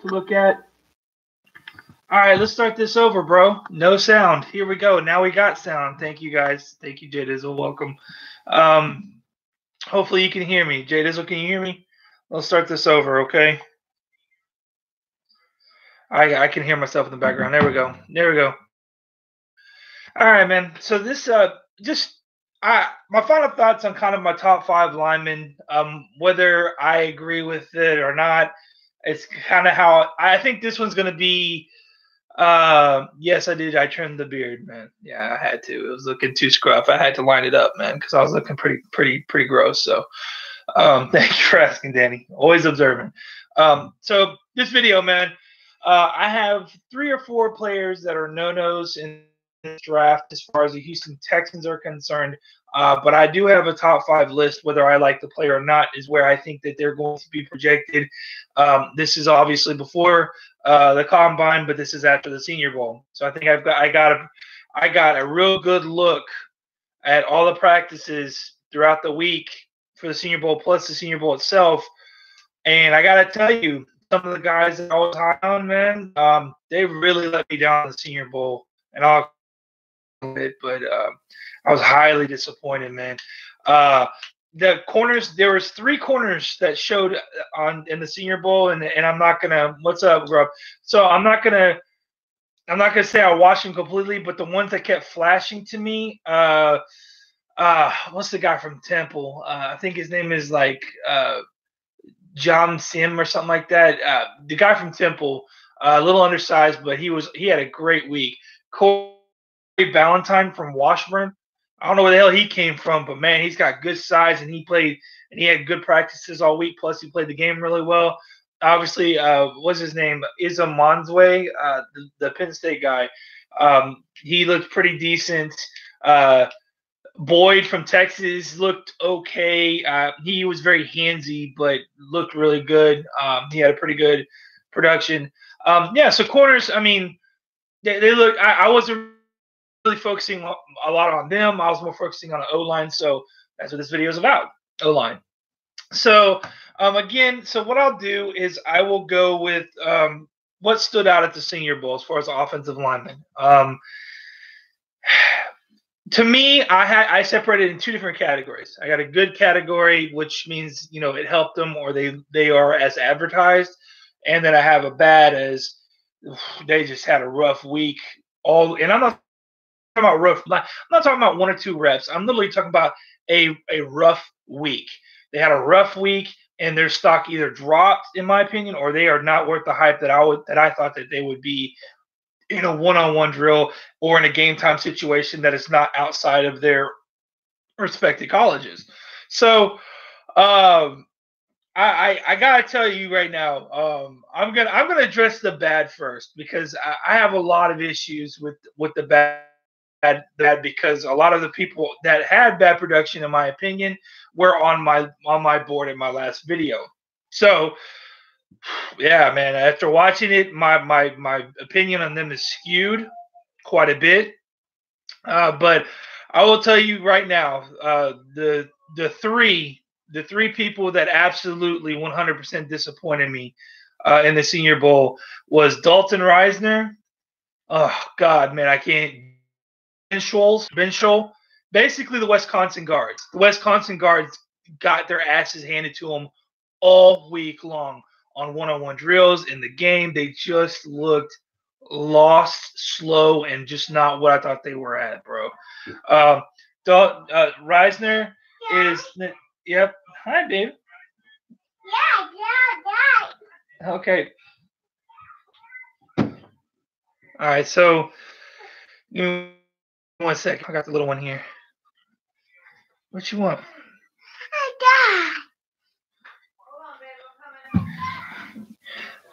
to look at. All right, let's start this over, bro. No sound. Here we go. Now we got sound. Thank you, guys. Thank you, Jay Dizzle. Welcome. Hopefully you can hear me. Jay Dizzle, can you hear me? Let's start this over, okay? I can hear myself in the background. There we go. There we go. All right, man. So this my final thoughts on kind of my top 5 linemen. Whether I agree with it or not, it's kind of how I think this one's going to be. Yes, I did. I trimmed the beard, man. Yeah, I had to. It was looking too scruff. I had to line it up, man, because I was looking pretty gross. So, thank you for asking, Danny. Always observant. So this video, man, I have 3 or 4 players that are no-nos in this draft as far as the Houston Texans are concerned. But I do have a top 5 list. Whether I like the player or not is where I think that they're going to be projected. This is obviously before the combine, but this is after the Senior Bowl. So I think I got a real good look at all the practices throughout the week for the Senior Bowl plus the Senior Bowl itself. And I got to tell you, some of the guys that I was high on, man, they really let me down in the Senior Bowl. And I'll it, but I was highly disappointed, man. The corners, there was 3 corners that showed in the Senior Bowl, and I'm not gonna. What's up, Grub? So I'm not gonna say I watched them completely, but the ones that kept flashing to me, what's the guy from Temple? I think his name is like John Sim or something like that. The guy from Temple, a little undersized, but he had a great week. Corey Ballantyne from Washburn. I don't know where the hell he came from, but man, he's got good size, and he had good practices all week. Plus, he played the game really well. Obviously, what's his name? Izam Manzwe, the Penn State guy. He looked pretty decent. Boyd from Texas looked okay. He was very handsy, but looked really good. He had a pretty good production. So corners, I mean, they look. I wasn't really focusing a lot on them. I was more focusing on the O-line, so that's what this video is about, O-line. So again, so what I'll do is I will go with what stood out at the Senior Bowl as far as offensive linemen. To me, I separated in 2 different categories. I got a good category, which means it helped them or they are as advertised, and then I have a bad as they just had a rough week. And I'm not talking about rough. I'm not talking about 1 or 2 reps. I'm literally talking about a rough week. They had a rough week, and their stock either dropped, in my opinion, or they are not worth the hype that I thought that they would be in a one-on-one drill or in a game time situation that is not outside of their respective colleges. So I gotta tell you right now, I'm gonna address the bad first, because I have a lot of issues with the bad because a lot of the people that had bad production, in my opinion, were on my board in my last video. So yeah, man, after watching it, my opinion on them is skewed quite a bit. But I will tell you right now, the 3 people that absolutely 100% disappointed me in the Senior Bowl was Dalton Risner. Oh God, man, I can't. Ben Scholl, basically the Wisconsin guards. The Wisconsin guards got their asses handed to them all week long on one-on-one drills in the game. They just looked lost, slow, and just not what I thought they were at, bro. Risner is – yep. Hi, babe. Yeah. Okay. All right, so give me 1 second. I got the little one here. What you want?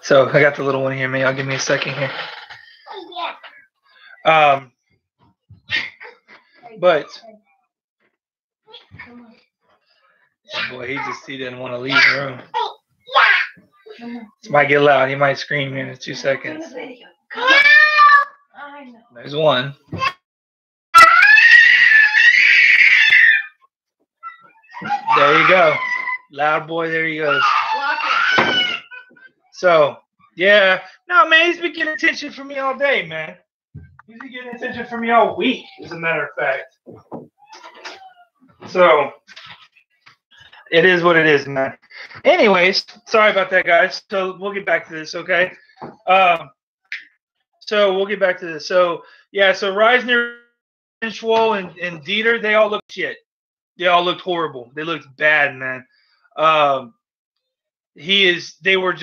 So I got the little one here, man. Y'all give me a second here. But boy, he didn't want to leave the room. This might get loud. He might scream here in 2 seconds. There's one. There you go. Loud boy, there he goes. So Yeah. No, man, he's been getting attention from me all day, man. He's been getting attention from me all week, as a matter of fact. So it is what it is, man. Anyways, sorry about that, guys. So we'll get back to this, okay? Um, so we'll get back to this. So yeah, so Reisner, Schwoll, and Dieter, they all looked shit. They all looked horrible. They looked bad, man. Um, they were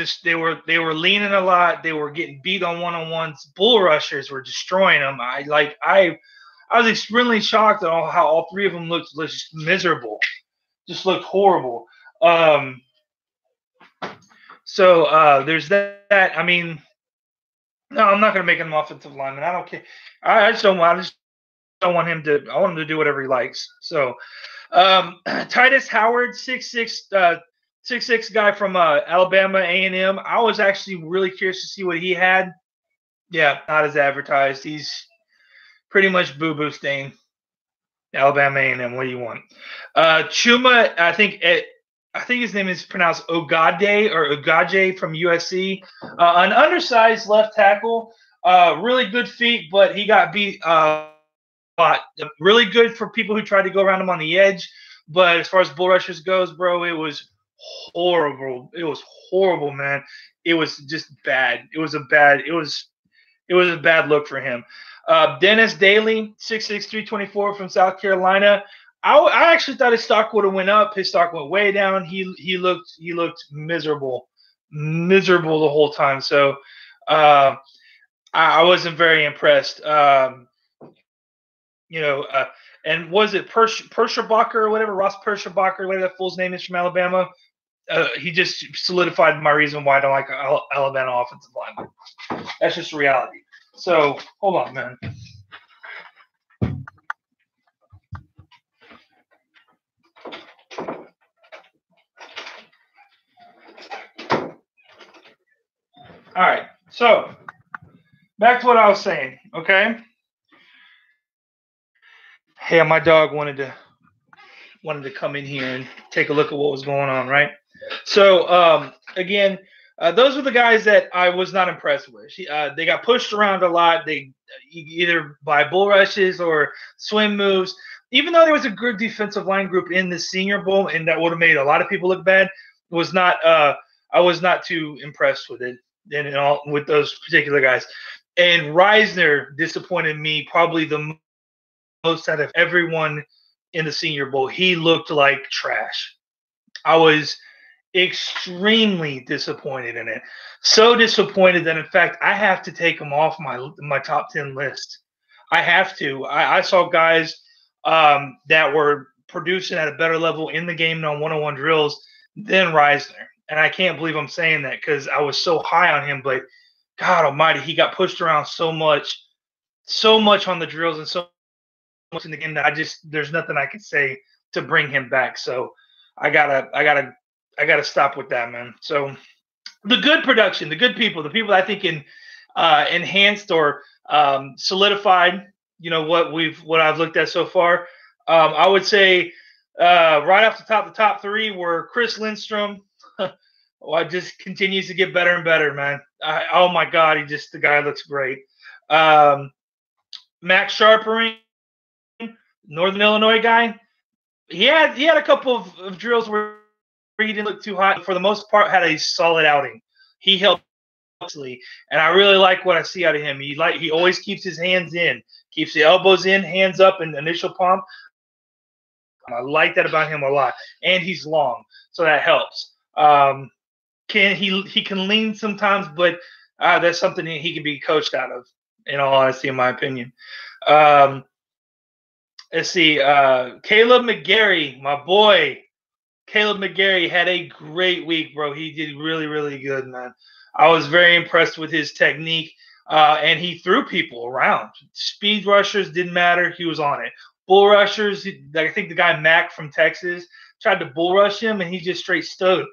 leaning a lot. They were getting beat on one-on-ones. Bull rushers were destroying them. I was extremely shocked at how all three of them looked just miserable, just looked horrible. So there's that. I mean, no, I'm not going to make him offensive lineman. I don't care. I just don't want. I just don't want him to. I want him to do whatever he likes. So Titus Howard, 6'6", 6'6" guy from Alabama A&M. I was actually really curious to see what he had. Yeah, not as advertised. He's pretty much boo-boo stain. Alabama A&M. What do you want? Chuma, I think his name is pronounced Ogade or Ogaje from USC. An undersized left tackle. Really good feet, but he got beat a lot. Really good for people who tried to go around him on the edge. But as far as bull rushers goes, bro, it was horrible. It was horrible, man. It was just bad. It was a bad look for him. Dennis Daly, 6'6", 324 from South Carolina. I actually thought his stock would have went up. His stock went way down. He looked miserable the whole time. So I wasn't very impressed. And was it Perschebacher or whatever, Ross Perschebacher, whatever that fool's name is from Alabama? He just solidified my reason why I don't like Alabama offensive linemen. That's just reality. So hold on, man. All right. So back to what I was saying. Okay. Hey, my dog wanted to come in here and take a look at what was going on, right? So again, those were the guys that I was not impressed with. They got pushed around a lot. They either by bull rushes or swim moves. Even though there was a good defensive line group in the Senior Bowl, and that would have made a lot of people look bad, I was not too impressed with it with those particular guys. And Reisner disappointed me probably the most out of everyone in the Senior Bowl. He looked like trash. I was extremely disappointed in it. So disappointed that, in fact, I have to take him off my top 10 list. I have to. I saw guys that were producing at a better level in the game on one-on-one drills than Reisner. And I can't believe I'm saying that because I was so high on him. But God almighty, he got pushed around so much on the drills and so much in the game that there's nothing I can say to bring him back. So I gotta stop with that, man. So the good production, the good people, the people I think enhanced or solidified, what I've looked at so far. I would say right off the top three were Chris Lindstrom. Just continues to get better and better, man. Oh my God, the guy looks great. Max Sharpering, Northern Illinois guy. He had a couple of drills where he didn't look too hot. For the most part, had a solid outing. He helped, and I really like what I see out of him. He always keeps his hands in, keeps the elbows in, hands up in the initial pump. I like that about him a lot, and he's long, so that helps. He can lean sometimes, but that's something he can be coached out of. In all honesty, in my opinion. Let's see. Caleb McGarry, my boy. Caleb McGarry had a great week, bro. He did really, really good, man. I was very impressed with his technique, and he threw people around. Speed rushers didn't matter. He was on it. Bull rushers, I think the guy Mac from Texas tried to bull rush him, and he just stonewalled him.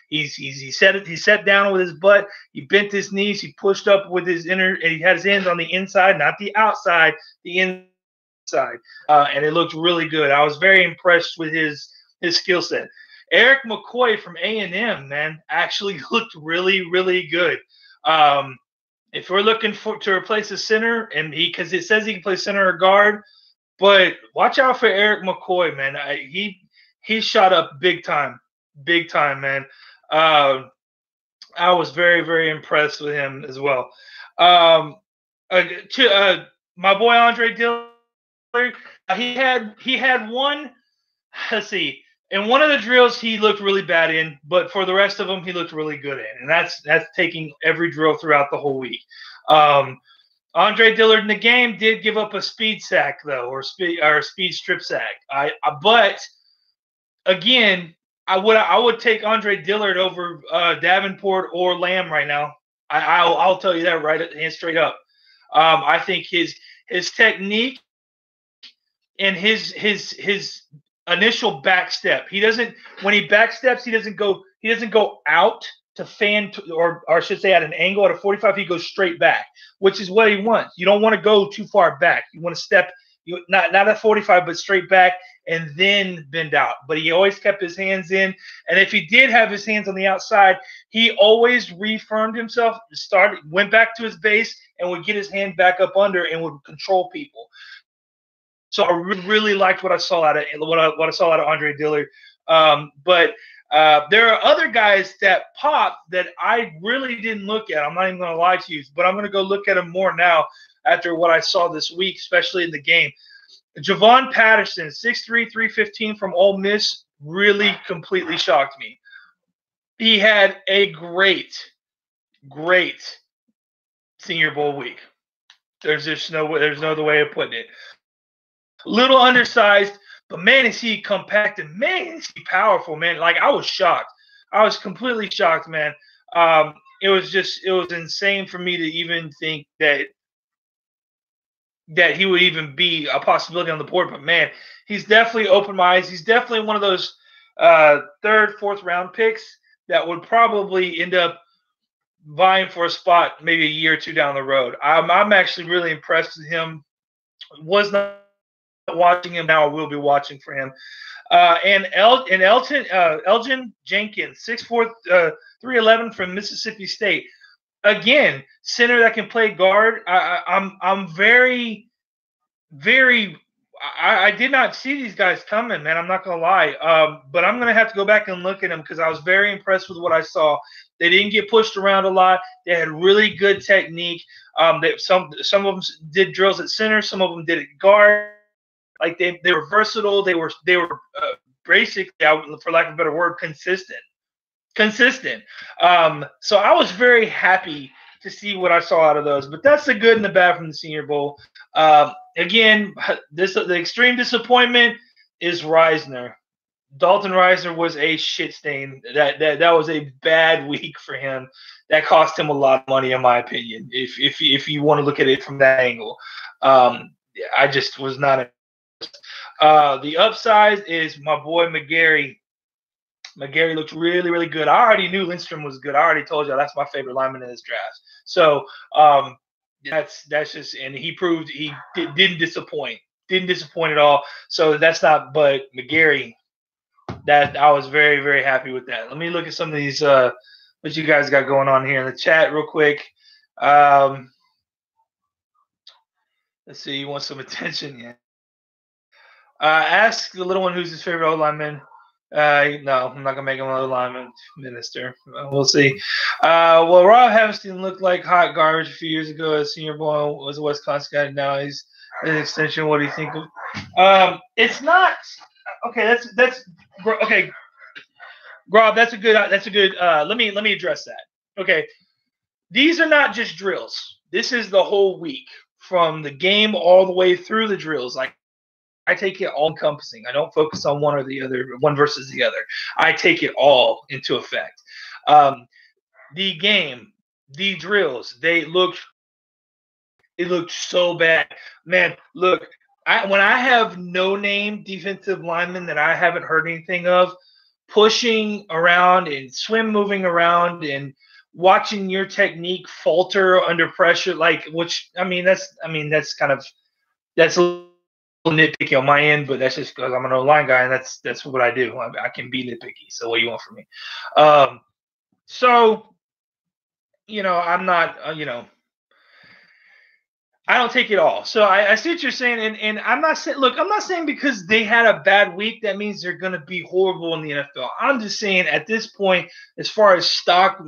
He sat down with his butt. He bent his knees. He pushed up with his and he had his hands on the inside, not the outside, the inside, and it looked really good. I was very impressed with his skill set. Eric McCoy from A&M, man, actually looked really, really good. If we're looking to replace a center, and because it says he can play center or guard, but watch out for Eric McCoy, man. He shot up big time, man. I was very, very impressed with him as well. My boy Andre Dillard, he had one. Let's see. In one of the drills, he looked really bad in, but for the rest of them, he looked really good in, and that's taking every drill throughout the whole week. Andre Dillard in the game did give up a speed sack though, or speed strip sack. But again, I would take Andre Dillard over Davenport or Lamb right now. I'll tell you that right straight up. I think his technique and his initial back step. When he back steps, he doesn't go out to fan or I should say at an angle at a 45. He goes straight back, which is what he wants. You don't want to go too far back. You want to step not at 45, but straight back and then bend out. But he always kept his hands in, and if he did have his hands on the outside, he always reaffirmed himself, went back to his base, and would get his hand back up under and would control people. So I really liked what I saw out of Andre Dillard. But there are other guys that pop that I really didn't look at. I'm not even going to lie to you, but I'm going to go look at them more now after what I saw this week, especially in the game. Javon Patterson, 6'3", 315 from Ole Miss, really completely shocked me. He had a great Senior Bowl week. There's no other way of putting it. Little undersized, but man, is he compact and man, is he powerful, man. Like, I was shocked. I was completely shocked, man. It was insane for me to even think that he would even be a possibility on the board. But man, he's definitely opened my eyes. He's definitely one of those third, fourth round picks that would probably end up vying for a spot maybe a year or two down the road. I'm actually really impressed with him. Was not watching him, now I will be watching for him. And Elgin Jenkins, 6'4", 311 from Mississippi State. Again, center that can play guard. I'm very, very. I did not see these guys coming, man. I'm not gonna lie. But I'm gonna have to go back and look at them because I was very impressed with what I saw. They didn't get pushed around a lot. They had really good technique. Some of them did drills at center. Some of them did at guard. Like they were versatile. They were basically, for lack of a better word, consistent. So I was very happy to see what I saw out of those. But that's the good and the bad from the Senior Bowl. Again, the extreme disappointment is Reisner. Dalton Reisner was a shit stain. That was a bad week for him. That cost him a lot of money, in my opinion. If you want to look at it from that angle, I just was not. The upside is my boy McGarry. McGarry looked really, really good. I already knew Lindstrom was good. I already told you that's my favorite lineman in this draft. So that's just, and he proved he didn't disappoint. Didn't disappoint at all. So that's not, but McGarry, that I was very, very happy with that. Let me look at some of these what you guys got going on here in the chat real quick. Let's see, you want some attention? Yeah. Ask the little one who's his favorite old lineman. No, I'm not gonna make him another lineman minister. We'll see. Well, Rob Havenstein looked like hot garbage a few years ago as Senior Bowl. Was a Wisconsin guy. Now he's an extension. What do you think of? It's not okay. That's okay. Rob, that's a good. Let me address that. Okay, these are not just drills. This is the whole week from the game all the way through the drills. Like, I take it all encompassing. I don't focus on one or the other, one versus the other. I take it all into effect. The game, the drills, it looked so bad. Man, look, when I have no-name defensive linemen that I haven't heard anything of, pushing around and moving around and watching your technique falter under pressure, that's a nitpicky on my end, but that's just because I'm an O-line guy, and that's what I do. I can be nitpicky. So what do you want from me? So I'm not, I don't take it all. So I see what you're saying, and I'm not saying. Look, I'm not saying because they had a bad week that means they're going to be horrible in the NFL. I'm just saying at this point, as far as stock,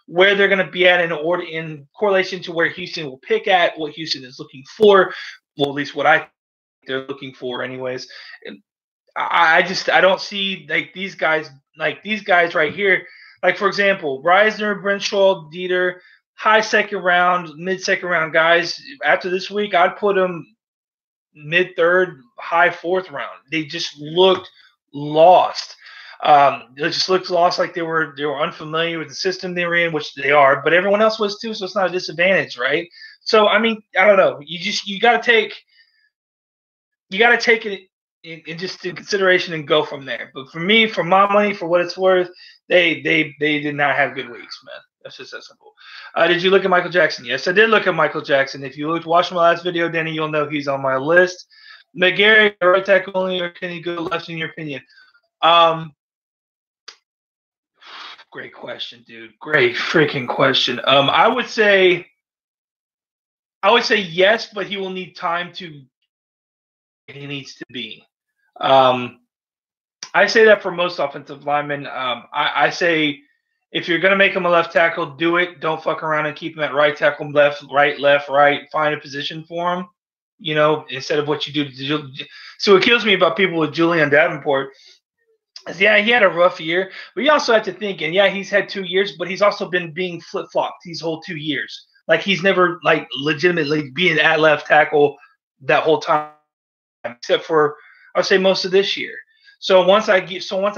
where they're going to be at in correlation to where Houston will pick at, what Houston is looking for. Well, at least what I think they're looking for, anyways. And I don't see these guys right here. Like, for example, Reisner, Brenshaw, Dieter, high second round, mid second round guys. After this week, I'd put them mid third, high fourth round. They just looked lost. It just looked lost, like they were unfamiliar with the system they were in, which they are, but everyone else was too, so it's not a disadvantage, right? So I mean, I don't know. You got to take it in just in consideration and go from there. But for me, for my money, for what it's worth, they did not have good weeks, man. That's just that simple. Did you look at Michael Jackson? Yes, I did look at Michael Jackson. If you watched my last video, Danny, you'll know he's on my list. McGarry, right tackle only, or can he go left in your opinion? Great question, dude. Great freaking question. I would say yes, but he will need time to. He needs to be. I say that for most offensive linemen. I say if you're going to make him a left tackle, do it. Don't fuck around and keep him at right tackle, left, right. Find a position for him, instead of what you do. So what kills me about people with Julian Davenport is, yeah, he had a rough year, but you also have to think, and yeah, he's had 2 years, but he's also been being flip-flopped these whole 2 years. Like, he's never, legitimately being at left tackle that whole time, except for, I would say, most of this year. So once I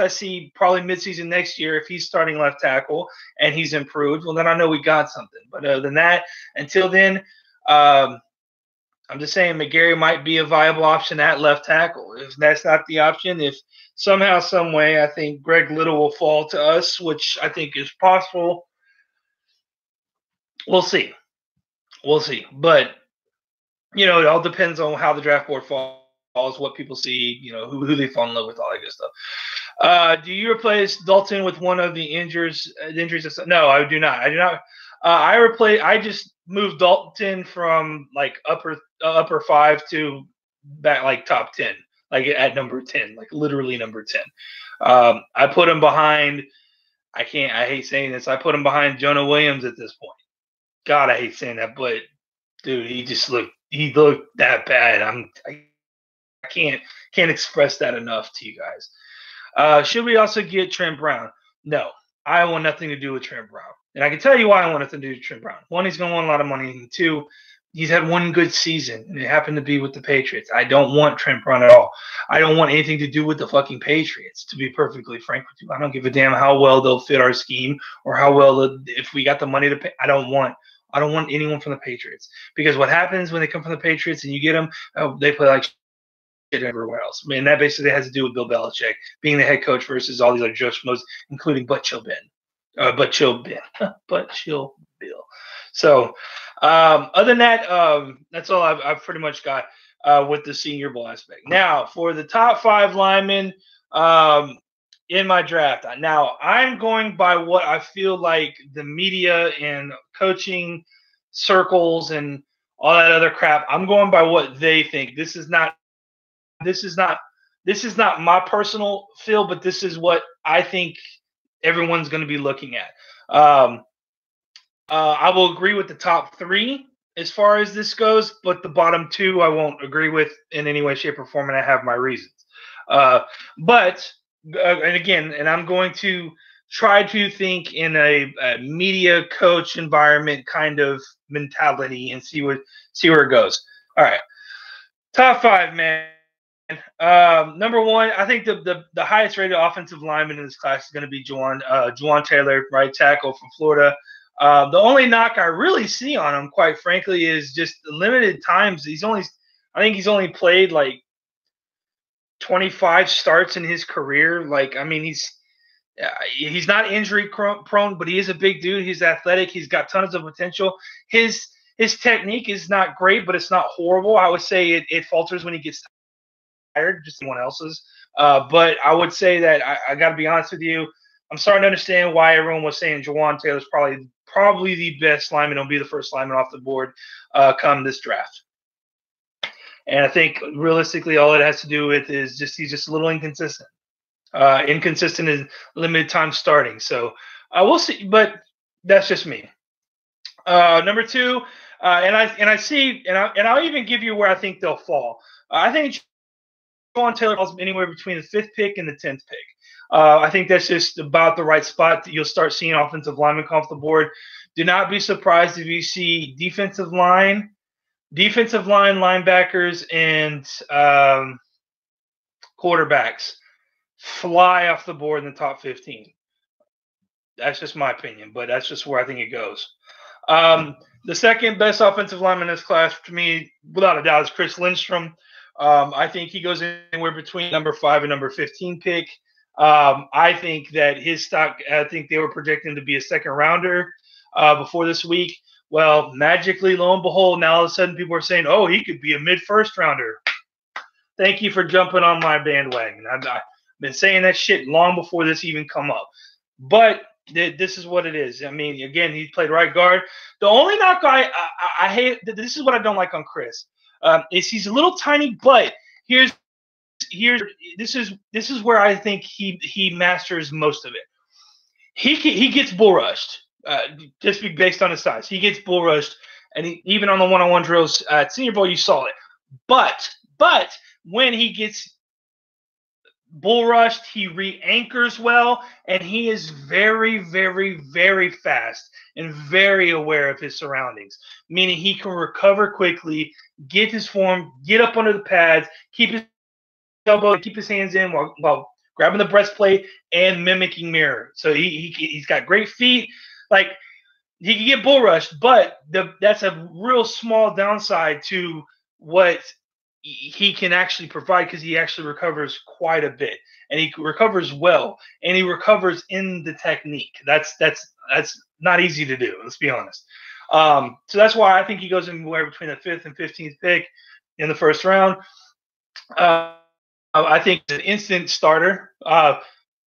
see probably midseason next year, if he's starting left tackle and he's improved, well, then I know we got something. But other than that, until then, I'm just saying McGarry might be a viable option at left tackle. If that's not the option, if somehow, some way, I think Greg Little will fall to us, which I think is possible. We'll see. But, it all depends on how the draft board falls, what people see, who they fall in love with, all that good stuff. Do you replace Dalton with one of the injuries? No, I do not. I just moved Dalton from upper 5 to back top 10, at number 10, literally number 10. I put him behind. I hate saying this. I put him behind Jonah Williams at this point. God, I hate saying that, but dude, he looked that bad. I can't express that enough to you guys. Should we also get Trent Brown? No, I want nothing to do with Trent Brown. And I can tell you why I want nothing to do with Trent Brown. One, he's going to want a lot of money. And two, he's had one good season, and it happened to be with the Patriots. I don't want Trent Brown at all. I don't want anything to do with the fucking Patriots, to be perfectly frank with you. I don't give a damn how well they'll fit our scheme or how well, if we got the money to pay. I don't want anyone from the Patriots, because what happens when they come from the Patriots and you get them, they play like shit everywhere else. I mean, that basically has to do with Bill Belichick being the head coach versus all these other Joe Schmoes, including But Chill Bill. So, other than that, that's all I've pretty much got with the Senior Bowl aspect. Now, for the top 5 linemen in my draft. Now, I'm going by what I feel like the media and coaching circles and all that other crap. I'm going by what they think. This is not my personal feel, but this is what I think everyone's going to be looking at. I will agree with the top 3 as far as this goes, but the bottom 2 I won't agree with in any way, shape, or form, and I have my reasons. And I'm going to try to think in a media coach environment kind of mentality and see where it goes. All right, top 5, man. Number 1, I think the highest rated offensive lineman in this class is going to be Jawaan Taylor, right tackle from Florida. The only knock I really see on him, quite frankly, is just the limited times. I think he's only played 25 starts in his career. He's not injury prone, but he is a big dude. He's athletic. He's got tons of potential. His technique is not great, but it's not horrible. I would say it falters when he gets just someone else's. But I would say that I got to be honest with you. I'm starting to understand why everyone was saying Jawaan Taylor's probably the best lineman. He'll be the first lineman off the board come this draft. And I think realistically, all it has to do with is just he's just a little inconsistent. Inconsistent in limited time starting. So we'll see, but that's just me. Number two, and I'll even give you where I think they'll fall. I think Jawaan Taylor falls anywhere between the 5th pick and the 10th pick. I think that's just about the right spot that you'll start seeing offensive linemen come off the board. Do not be surprised if you see defensive line, linebackers, and quarterbacks fly off the board in the top 15. That's just my opinion, but that's just where I think it goes. The second best offensive lineman in this class, to me, without a doubt, is Chris Lindstrom. I think he goes anywhere between number 5 and number 15 pick. I think that his stock, I think they were projecting to be a second rounder before this week. Well, magically, lo and behold, now all of a sudden people are saying, oh, he could be a mid-first rounder. Thank you for jumping on my bandwagon. I've been saying that shit long before this even come up. But this is what it is. I mean, again, he played right guard. The only knock I hate, this is what I don't like on Chris, is he's a little tiny, but this is where I think he masters most of it. He gets bull rushed, just based on his size. He gets bull rushed, and even on the one-on-one drills at Senior Bowl, you saw it. But when he gets bull rushed, he re-anchors well, and he is very, very, very fast and very aware of his surroundings, meaning he can recover quickly, get his form, get up under the pads, keep his elbow, keep his hands in while grabbing the breastplate and mimicking mirror. So he's got great feet. Like, he can get bull rushed, but that's a real small downside to what he can actually provide, because he actually recovers quite a bit, and he recovers well, and he recovers in the technique. That's not easy to do. Let's be honest. So that's why I think he goes anywhere between the 5th and 15th pick in the first round. I think it's an instant starter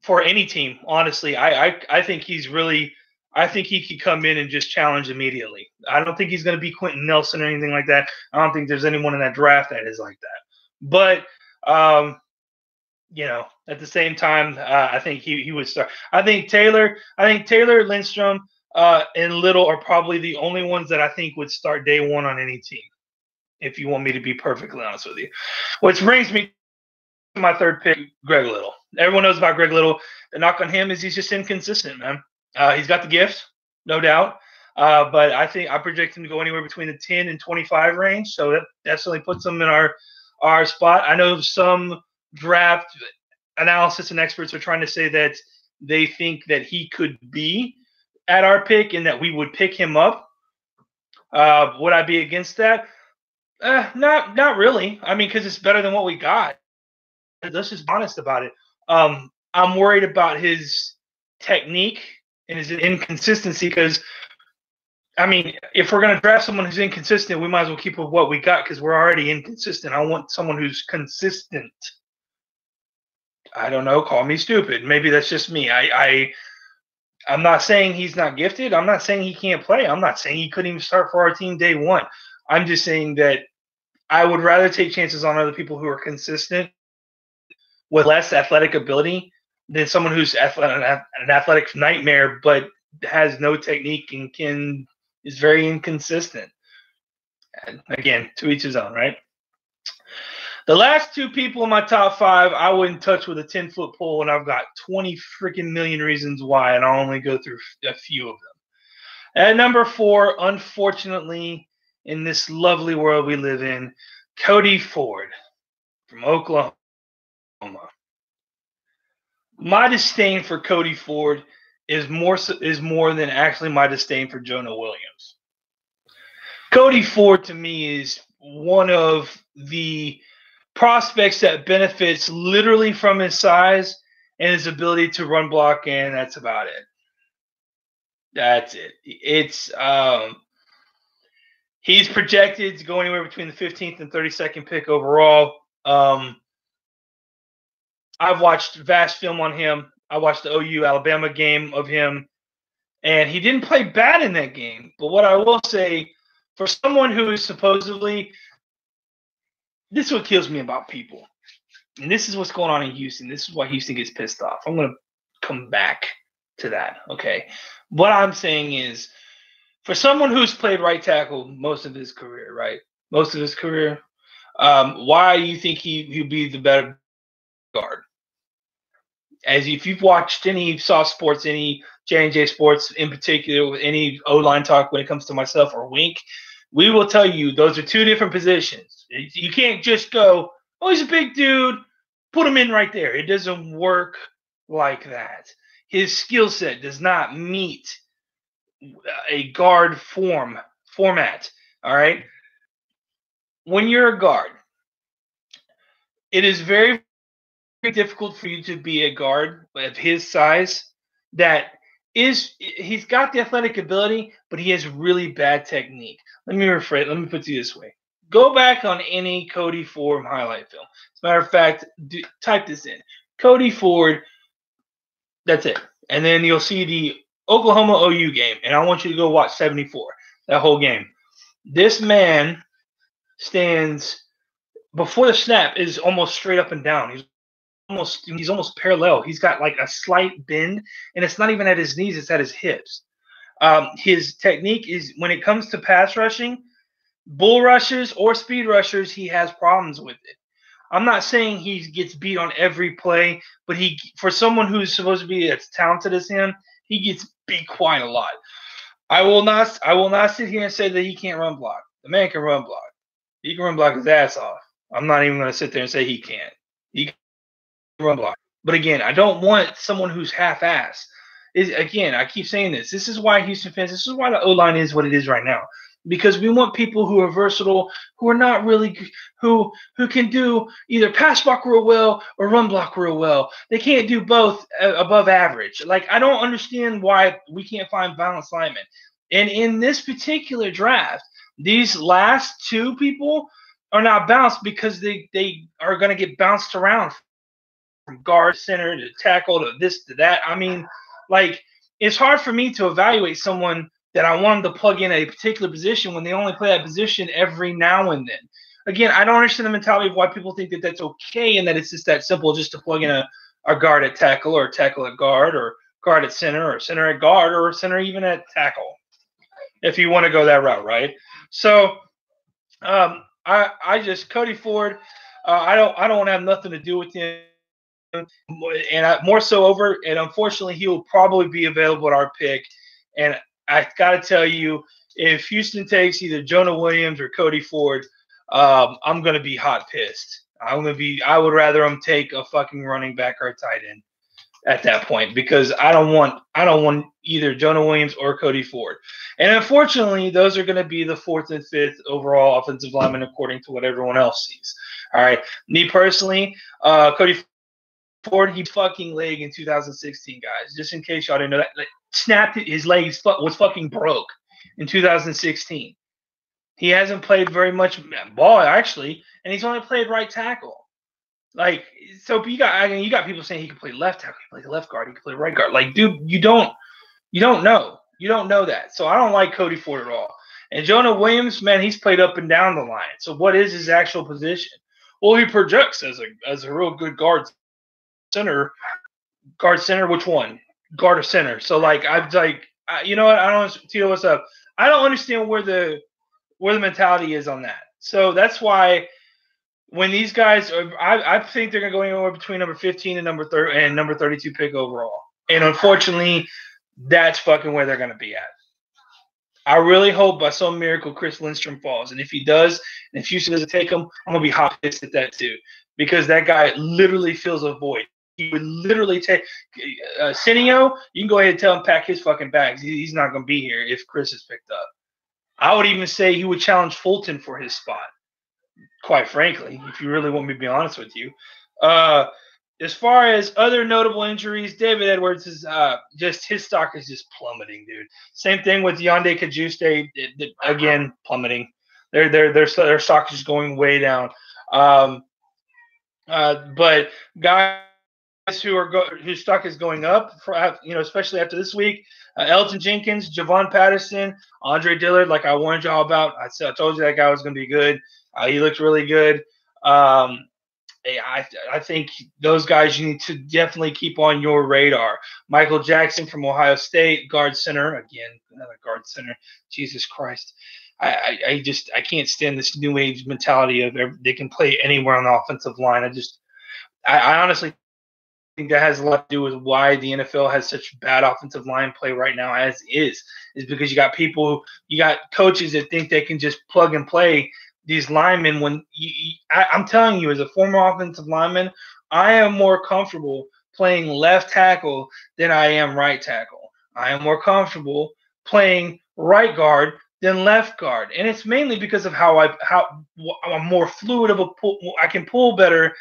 for any team. Honestly, I think he's really. I think he could come in and just challenge immediately. I don't think he's going to be Quentin Nelson or anything like that. I don't think there's anyone in that draft that is like that. But, at the same time, I think he would start. I think Taylor, Lindstrom, and Little are probably the only ones that I think would start day one on any team, if you want me to be perfectly honest with you. Which brings me to my third pick, Greg Little. Everyone knows about Greg Little. The knock on him is he's just inconsistent, man. He's got the gift, no doubt. But I think I project him to go anywhere between the 10 and 25 range. So that definitely puts him in our spot. I know some draft analysis and experts are trying to say that they think that he could be at our pick and that we would pick him up. Would I be against that? Not really. I mean, because it's better than what we got. Let's just be honest about it. I'm worried about his technique and his inconsistency, because, I mean, if we're going to draft someone who's inconsistent, we might as well keep with what we got, because we're already inconsistent. I want someone who's consistent. I don't know. Call me stupid. Maybe that's just me. I'm not saying he's not gifted. I'm not saying he can't play. I'm not saying he couldn't even start for our team day one. I'm just saying that I would rather take chances on other people who are consistent with less athletic ability than someone who's an athletic nightmare but has no technique and is very inconsistent. And again, to each his own, right? The last two people in my top 5, I wouldn't touch with a 10-foot pole, and I've got 20 freaking million reasons why, and I'll only go through a few of them. At number 4, unfortunately, in this lovely world we live in, Cody Ford from Oklahoma. My disdain for Cody Ford is more than actually my disdain for Jonah Williams. Cody Ford, to me, is one of the prospects that benefits literally from his size and his ability to run block, and that's about it. That's it. It's he's projected to go anywhere between the 15th and 32nd pick overall. I've watched vast film on him. I watched the OU Alabama game of him, and he didn't play bad in that game. But what I will say, for someone who is supposedly, this is what kills me about people, and this is what's going on in Houston. This is why Houston gets pissed off. I'm going to come back to that. Okay. What I'm saying is, for someone who's played right tackle most of his career, right? Most of his career, why do you think he'd be the better guard? As if you've watched any Soft Sports, any J&J Sports in particular, with any O-line talk when it comes to myself or Wink, we will tell you those are two different positions. You can't just go, oh, he's a big dude, put him in right there. It doesn't work like that. His skill set does not meet a guard format. All right. When you're a guard, it is very, very difficult for you to be a guard of his size that he's got the athletic ability, but he has really bad technique. Let me rephrase. Let me put it this way. Go back on any Cody Ford highlight film. As a matter of fact, type this in. Cody Ford. That's it. And then you'll see the Oklahoma OU game. And I want you to go watch 74, that whole game. This man stands before the snap is almost straight up and down. He's almost parallel. He's got like a slight bend, and it's not even at his knees, it's at his hips. His technique is, when it comes to pass rushing, bull rushes or speed rushers, he has problems with it. I'm not saying he gets beat on every play, but for someone who's supposed to be as talented as him, he gets beat quite a lot. I will not sit here and say that he can't run block. The man can run block. He can run block his ass off. I'm not even going to sit there and say he can't. He can run block. But again, I don't want someone who's half-assed. Again, I keep saying this. This is why Houston fans, this is why the O-line is what it is right now. Because we want people who are versatile, who are not really, who can do either pass block real well or run block real well. They can't do both above average. Like, I don't understand why we can't find balanced linemen. And in this particular draft, these last two people are not bounced because they are going to get bounced around from guard, center, to tackle, to this, to that. I mean, like, it's hard for me to evaluate someone that I want them to plug in a particular position when they only play that position every now and then. Again, I don't understand the mentality of why people think that that's okay and that it's just that simple just to plug in a guard at tackle or a tackle at guard or guard at center or center at guard or center even at tackle, if you want to go that route, right? So I just Cody Ford, I don't want to have nothing to do with him. And more so over, and unfortunately, he will probably be available at our pick. And I got to tell you, if Houston takes either Jonah Williams or Cody Ford, I'm going to be hot pissed. I would rather them take a fucking running back or a tight end at that point, because I don't want either Jonah Williams or Cody Ford. And unfortunately, those are going to be the 4th and 5th overall offensive linemen according to what everyone else sees. All right. Me personally, Cody Ford, he fucking leg in 2016, guys. Just in case y'all didn't know that, like, snapped his leg was fucking broke in 2016. He hasn't played very much ball actually, and he's only played right tackle. Like, so you got people saying he can play left tackle, he can play left guard, he can play right guard. Like, dude, you don't know that. So I don't like Cody Ford at all. And Jonah Williams, man, he's played up and down the line. So what is his actual position? Well, he projects as a real good guard center. Which one? Guard or center? So like, you know what? I don't, Tito, what's up? I don't understand where the mentality is on that. So that's why when these guys are, I think they're going to go anywhere between number 15 and number 32 pick overall. And unfortunately, that's fucking where they're going to be at. I really hope by some miracle Chris Lindstrom falls. And if he does, and if Houston doesn't take him, I'm going to be hot pissed at that too. Because that guy literally fills a void. He would literally take Cineo. You can go ahead and tell him pack his fucking bags. He's not going to be here if Chris is picked up. I would even say he would challenge Fulton for his spot, quite frankly, if you really want me to be honest with you. As far as other notable injuries, David Edwards is just, his stock is just plummeting, dude. Same thing with Yonde Kajuse, again, plummeting. Their stock is just going way down. But guys whose stock is going up for especially after this week. Elgton Jenkins, Javon Patterson, Andre Dillard. Like I warned y'all about, I told you that guy was going to be good. He looked really good. I think those guys you need to definitely keep on your radar. Michael Jackson from Ohio State, guard center again, another guard center. Jesus Christ. I can't stand this new age mentality of they can play anywhere on the offensive line. I honestly think that has a lot to do with why the NFL has such bad offensive line play right now as is because you got coaches that think they can just plug and play these linemen. When I'm telling you, as a former offensive lineman, I am more comfortable playing left tackle than I am right tackle. I am more comfortable playing right guard than left guard, and it's mainly because of how I'm more fluid of a pull. I can pull better.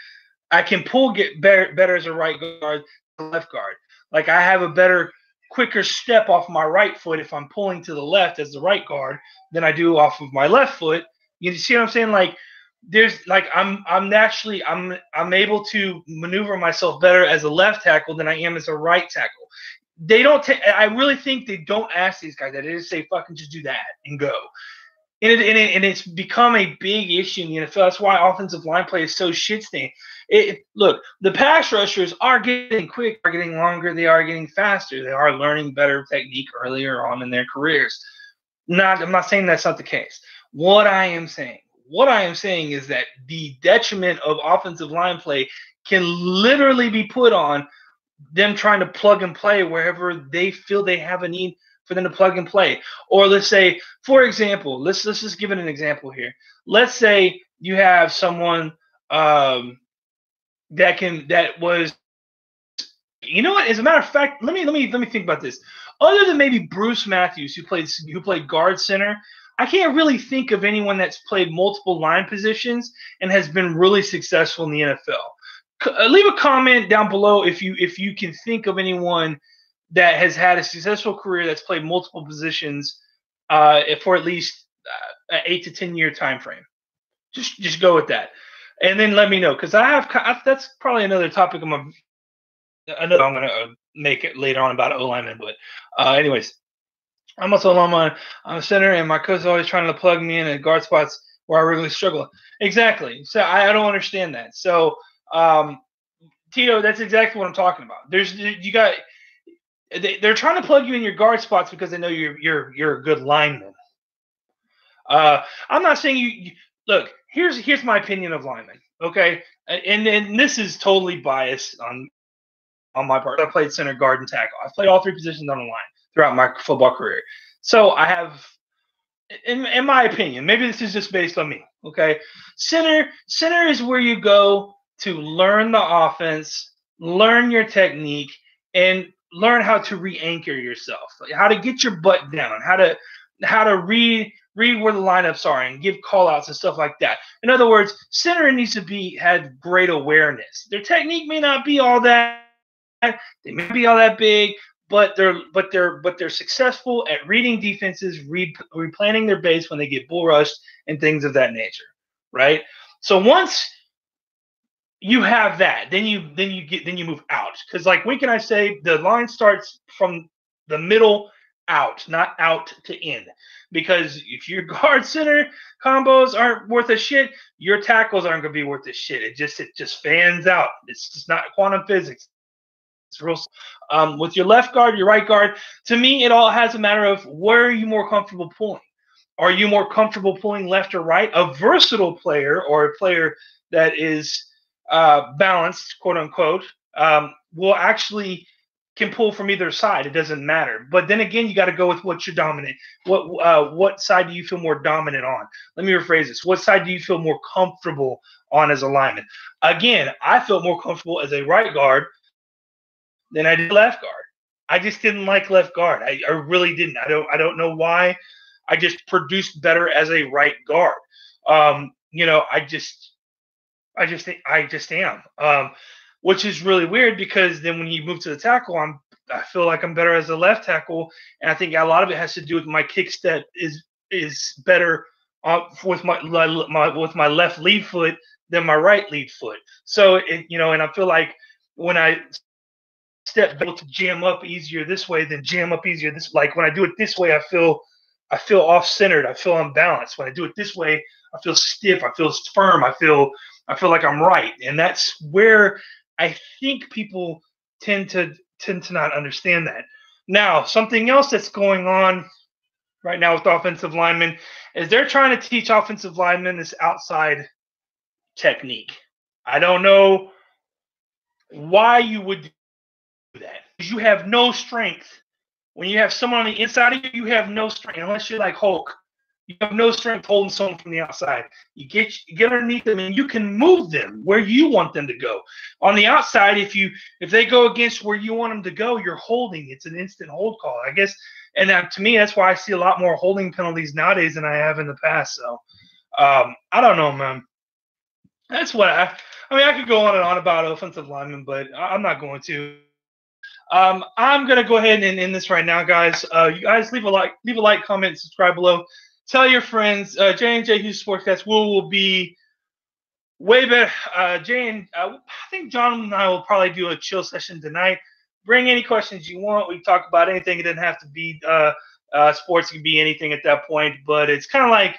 I can get better as a right guard than left guard. Like I have a better, quicker step off my right foot if I'm pulling to the left as the right guard than I do off of my left foot. You see what I'm saying? Like there's like I'm able to maneuver myself better as a left tackle than I am as a right tackle. They don't. I really think they don't ask these guys that. They just say fucking just do that and go. And it's become a big issue in the NFL. That's why offensive line play is so shit stained. Look, the pass rushers are getting quick, are getting longer, they are getting faster, they are learning better technique earlier on in their careers. I'm not saying that's not the case. What I am saying is that the detriment of offensive line play can literally be put on them trying to plug and play wherever they feel they have a need for them to plug and play. Or let's say, for example, let's just give it an example here. Let's say you have someone that was, you know what? As a matter of fact, let me think about this. Other than maybe Bruce Matthews, who played guard center, I can't really think of anyone that's played multiple line positions and has been really successful in the NFL. Leave a comment down below if you can think of anyone that has had a successful career that's played multiple positions for at least an 8 to 10 year time frame. Just go with that, and then let me know, because that's probably another topic I'm gonna make it later on about O-lineman. But anyways, I'm also I'm a center, and my coach is always trying to plug me in at guard spots where I really struggle. Exactly. So I don't understand that. So Tito, that's exactly what I'm talking about. They're trying to plug you in your guard spots because they know you're a good lineman. I'm not saying you look. Here's my opinion of linemen. Okay, and this is totally biased on my part. I played center, guard, and tackle. I've played all three positions on the line throughout my football career. So I have, in my opinion, maybe this is just based on me. Okay, center is where you go to learn the offense, learn your technique, and learn how to re-anchor yourself, how to get your butt down, how to read where the lineups are and give call-outs and stuff like that. In other words, center needs to have great awareness. Their technique may not be all that, they may be all that big, but they're successful at reading defenses, replanning their base when they get bull rushed and things of that nature, right? So once you have that, then you move out, because like when can I say the line starts from the middle out, not out to in, because if your guard center combos aren't worth a shit, your tackles aren't going to be worth a shit. It just fans out. It's just not quantum physics. It's real. With your left guard, your right guard, to me, it all has a matter of where are you more comfortable pulling. Are you more comfortable pulling left or right? A versatile player, or a player that is balanced, quote unquote, will actually can pull from either side. It doesn't matter. But then again, you got to go with what you're dominant. What side do you feel more dominant on? Let me rephrase this. What side do you feel more comfortable on as a lineman? Again, I felt more comfortable as a right guard than I did left guard. I just didn't like left guard. I really didn't. I don't know why. I just produced better as a right guard. I just am. Which is really weird, because then when you move to the tackle, I feel like I'm better as a left tackle, and I think a lot of it has to do with my kick step is better with my left lead foot than my right lead foot. So and I feel like when I step back to jam up easier this way than jam up easier this. Like when I do it this way, I feel off centered. I feel unbalanced. When I do it this way, I feel stiff. I feel firm. I feel like I'm right, and that's where I think people tend to not understand that. Now, something else that's going on right now with offensive linemen is they're trying to teach offensive linemen this outside technique. I don't know why you would do that. You have no strength. When you have someone on the inside of you, you have no strength unless you're like Hulk. You have no strength holding someone from the outside. You get underneath them and you can move them where you want them to go. On the outside, if they go against where you want them to go, you're holding. It's an instant hold call, I guess. And to me, that's why I see a lot more holding penalties nowadays than I have in the past. So I don't know, man. That's what I mean. I could go on and on about offensive linemen, but I'm not going to. I'm gonna go ahead and end this right now, guys. You guys leave a like, comment, subscribe below. Tell your friends. J&J Houston Sportscast will be way better. I think John and I will probably do a chill session tonight. Bring any questions you want. We can talk about anything. It doesn't have to be sports. It can be anything at that point. But it's kind of like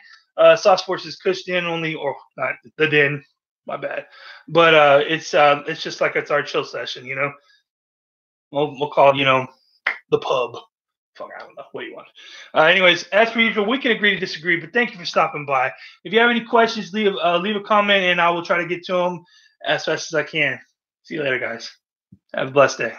Soft Sports is Cush Den only, or not the Den. My bad. But it's just like it's our chill session, you know. We'll call it, the pub. Fuck, I don't know. What do you want? Anyways, as per usual, we can agree to disagree, but thank you for stopping by. If you have any questions, leave a comment, and I will try to get to them as fast as I can. See you later, guys. Have a blessed day.